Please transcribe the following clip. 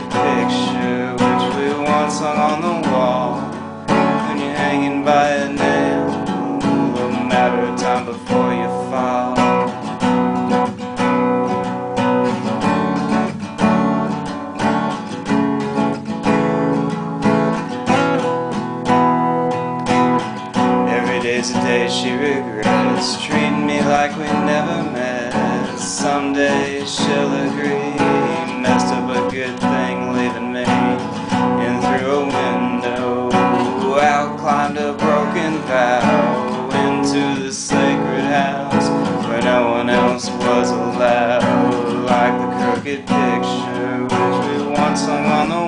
crooked picture which we once hung on the wall. When you're hanging by a nail, a matter of time before you fall. Every day's a day she regrets, treating me like we never met. Someday she'll agree, messed up a good thing leaving me in through a window, out climbed a broken vow into the sacred house where no one else was allowed. Like the crooked picture which we once hung on the